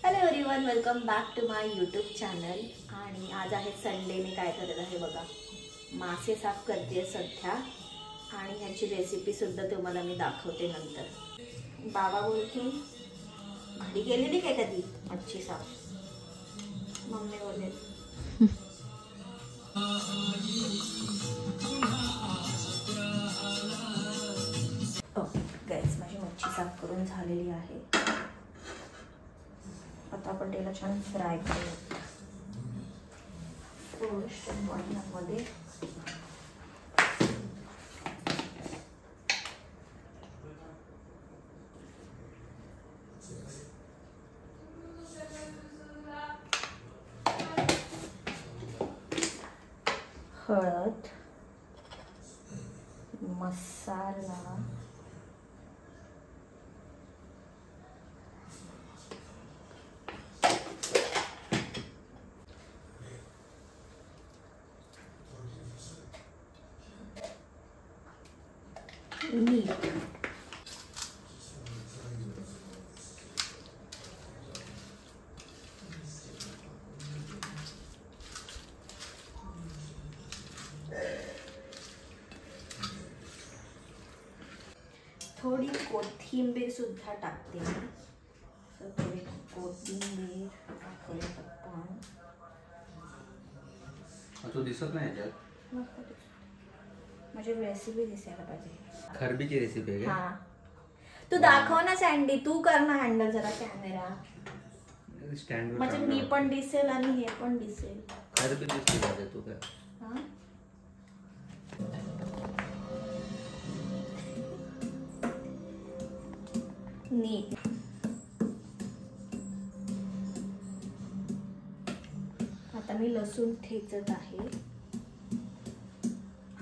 Hello everyone, welcome back to my YouTube channel. आणि आज आहे संडे. मी काय करत आहे बघा, मासे साफ करते सध्या आणि ह्याची रेसिपी सुद्धा तुम्हाला मी दाखवते नंतर. बाबा बोलते घरी गेलेली काय कधी मच्छी साफ? मम्मी बोलले गॅस माझी मच्छी साफ करून झालेली आहे. आता आपण त्याला छान फ्राय करूया. फर्स्ट पाण्यामध्ये हळद, मसाला, मीठ, थोडी कोथिंबीर सुद्धा टाकते मी. थोडी कोथिंबीर टाकूया आपण. तो दिसत नाही याच्यात. माझी रेसिपी दिसायला पाहिजे. खरबीची रेसिपी आहे का? हा, तू दाखव ना सँडी, तू कर ना हँडल जरा कॅमेरा. स्टँड म्हणजे मी पण दिसेल आणि हे पण दिसेल. खरबी दिसते पाहिजे तू काय? नीट. आता मी लसूण ठेचत आहे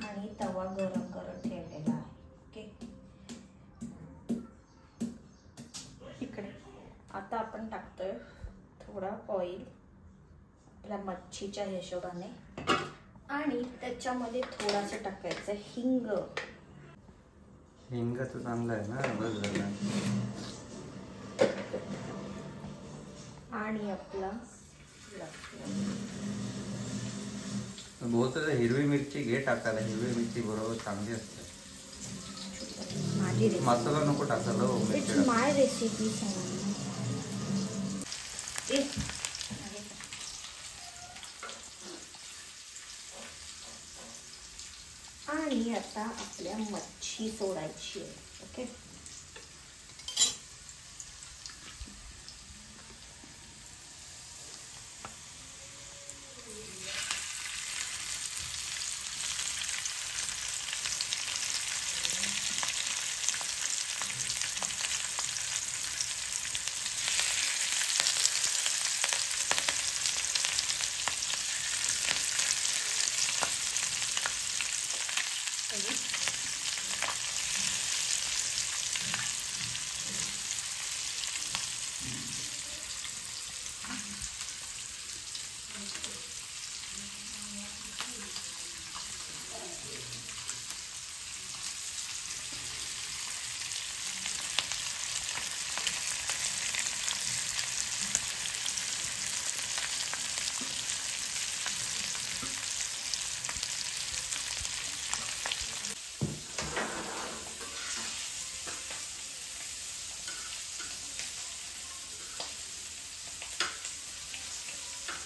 आणि तवा गरम करत ठेवलेला आहे. ओके, इकडे आता आपण टाकतोय थोडा ऑइल आपल्या मच्छीच्या हिशोबाने आणि त्याच्यामध्ये थोडासा टाकायचं हिंग. हिंग तर चांगला आहे ना, बस झालं. आणि आपला बहुत हिरवी मिरची घे टाकायला. हिरवी मिरची बरोबर चांगली असते. माझी रेसिपी, मसाला नको टाकायला. It's my recipe. आणि आता आपल्या मच्छी सोडायची आहे. ओके,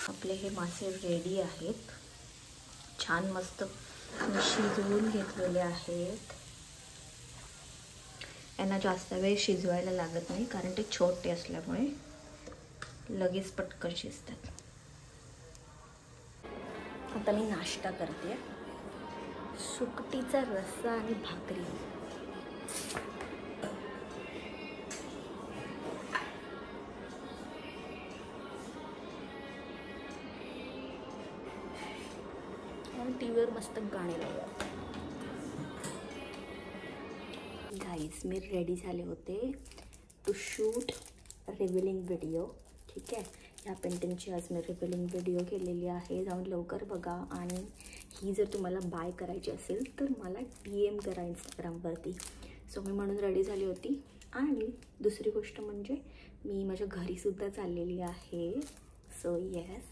आपले हे मासे रेडी आहेत. छान मस्त शिजवून घेतलेले आहेत. यांना जास्त वेळ शिजवायला लागत नाही कारण ते छोटे असल्यामुळे लगेच पटकन शिजतात. आता मी नाश्ता करते. सुकटीचा रस्सा आणि भाकरी. टीव्हीवर मस्त गाणे लावतात. गाईज, मी रेडी झाले होते टू शूट रिव्हिलिंग व्हिडिओ. ठीक आहे, ह्या पेंटिंगची आज मी रिव्हिलिंग व्हिडिओ केलेली आहे. जाऊन लवकर बघा. आणि ही जर तुम्हाला बाय करायची असेल तर मला DM करा इंस्टाग्रामवरती. सो मी म्हणून रेडी झाली होती. आणि दुसरी गोष्ट म्हणजे मी माझ्या घरीसुद्धा चाललेली आहे. सो येस,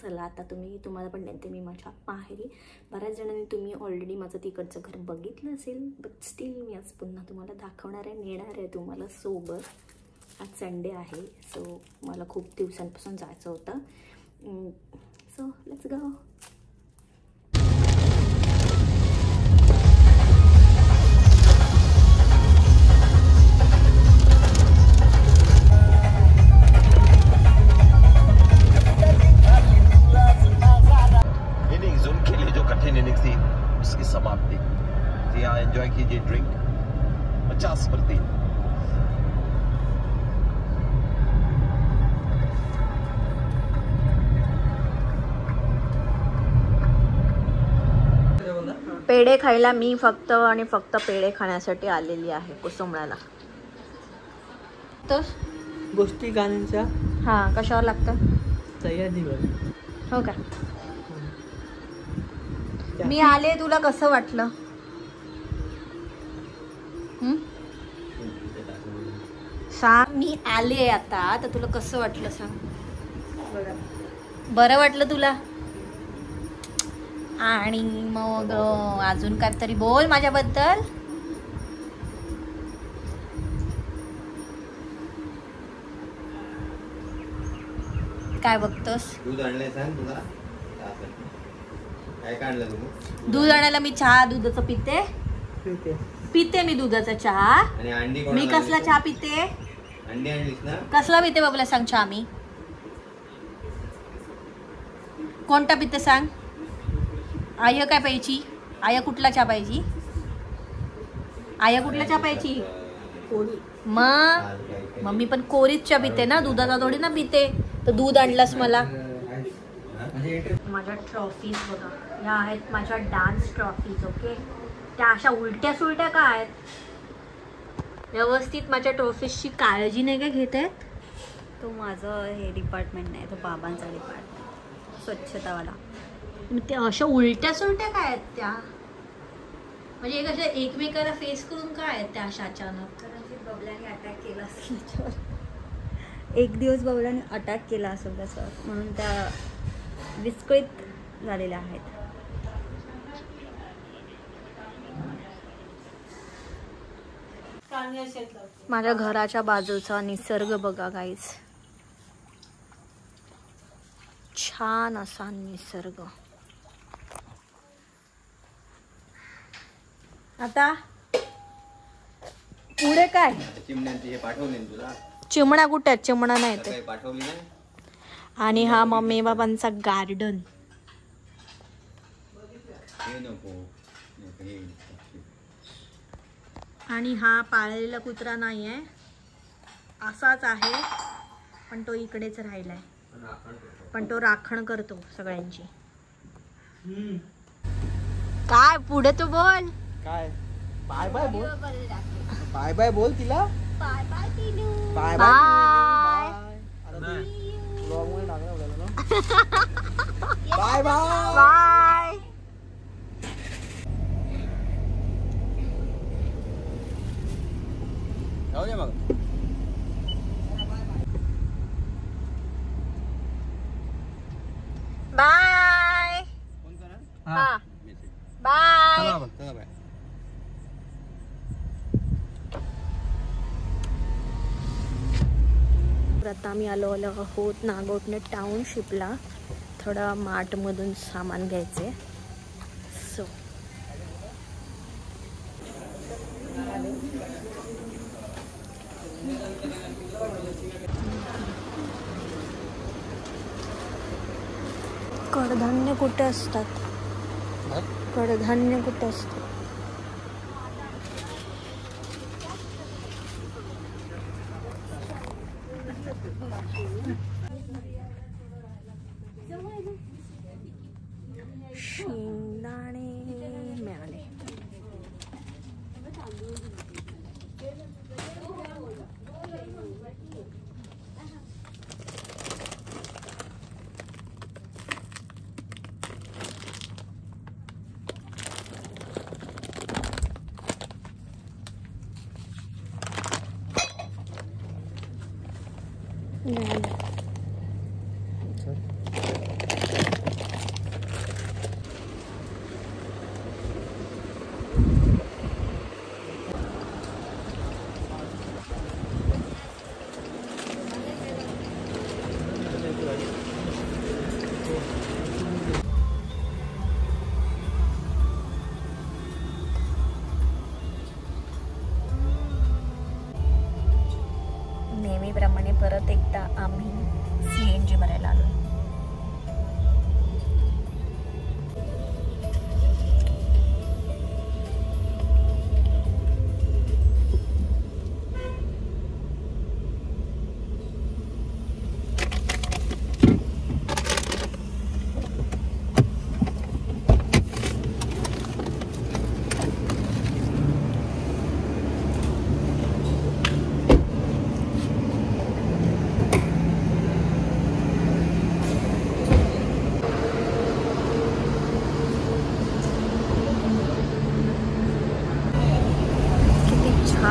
चला आता तुम्हाला पण नेते मी माझ्या माहेरी. बऱ्याच जणांनी तुम्ही ऑलरेडी माझं तिकडचं घर बघितलं असेल, बट स्टील मी आज पुन्हा तुम्हाला दाखवणार आहे, नेणार आहे तुम्हाला सोबत. आज संडे आहे, सो मला खूप दिवसांपासून जायचं होतं. So let's go. उसकी समाप्ति. जी हाँ, एंजॉय कीजिए ड्रिंक 50%. पेढे खायला मी फक्त आणि फक्त पेढे खाण्यासाठी आलेली आहे कुसुमळ्याला. तर गोष्टी गाण्यांच्या हां, कशावर लागतं? तयारीवर. हो का? मी आले, तुला कसं वाटलं? सांग. मी आले आता, तर तुला कसं वाटलं सांग. बरं वाटलं तुला? आणि मग अजून काय तरी बोल माझ्याबद्दल. काय बघतोस? दूध आणलंय सांग तुला. काय काढलं तू? दूध आणायला मी चहा दुधाचं पिते मी दुधाचा चहा. आणि अंडी मी कसला चहा पिते? अंडी आणलीस ना? कसला पिते बाबूला सांग चहा मी? कोणता पिते सांग? आय काय पाहिजे? आय कुठला चहा पाहिजे? आय कुठला चहा पाहिजे? मग मम्मी पण कोरीच चहा पिते ना, दुधाचा थोडी ना पिते. तर दूध आणलंस मला. माझ्या ट्रॉफीज बघा, ह्या आहेत माझ्या डान्स ट्रॉफीज. ओके, त्या अशा उलट्या सुलट्या का आहेत? व्यवस्थित माझ्या ट्रॉफीजची काळजी नाही का घेत आहेत? तो माझं हे डिपार्टमेंट नाही, तो बाबांचा डिपार्टमेंट, स्वच्छतावाला. ते अशा उलट्या सुलट्या काय आहेत त्या? म्हणजे एक अशा एकमेकाला फेस करून काय आहेत त्या अशा अचानक? बबल्याने अटॅक केला असेल त्याच्यावर. एक दिवस बबल्याने अटॅक केला असेल त्याच्यावर, म्हणून त्या विस्कळीत झालेल्या आहेत. माझ्या घराच्या बाजूचा निसर्ग बघा गाईज, छान असा निसर्ग. आता पुढे काय? चिमण्यांची हे पाठवले तुला? चिमणा कुठे आहेत? चिमणा नाही ते. पाठवली नाही. आणि हा मम्मी बाबांचा गार्डन. आणि हा पाळलेला कुत्रा नाही आहे, असाच आहे, पण तो इकडेच राहिलाय. पण तो राखण करतो सगळ्यांची. काय पुढे तू बोल? काय बाय बाय बोल? बाय बाय बोल तिला. Bye bye Tinu. Bye bye. Blog मध्ये टाकलं आपल्याला ना. Bye bye bye. जाऊ दे मग. बाय. हा बाय. चला बाय. आता आम्ही आलो आहोत नागोठणे टाउनशिपला. थोडा मार्टमधून सामान घ्यायचे. सो कडधान्य कुठे असतात? कडधान्य कुठे असतात? शेंगदाणे मिळाले.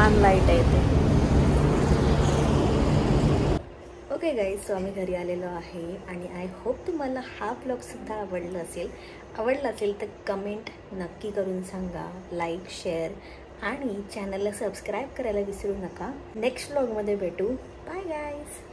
छान लाईट आहे ते. ओके गाईज, सो आम्ही घरी आलेलो आहे आणि आय होप तुम्हाला हा ब्लॉगसुद्धा आवडला असेल तर कमेंट नक्की करून सांगा, लाईक, शेअर आणि चॅनलला सबस्क्राईब करायला विसरू नका. नेक्स्ट ब्लॉगमध्ये भेटू. Bye guys.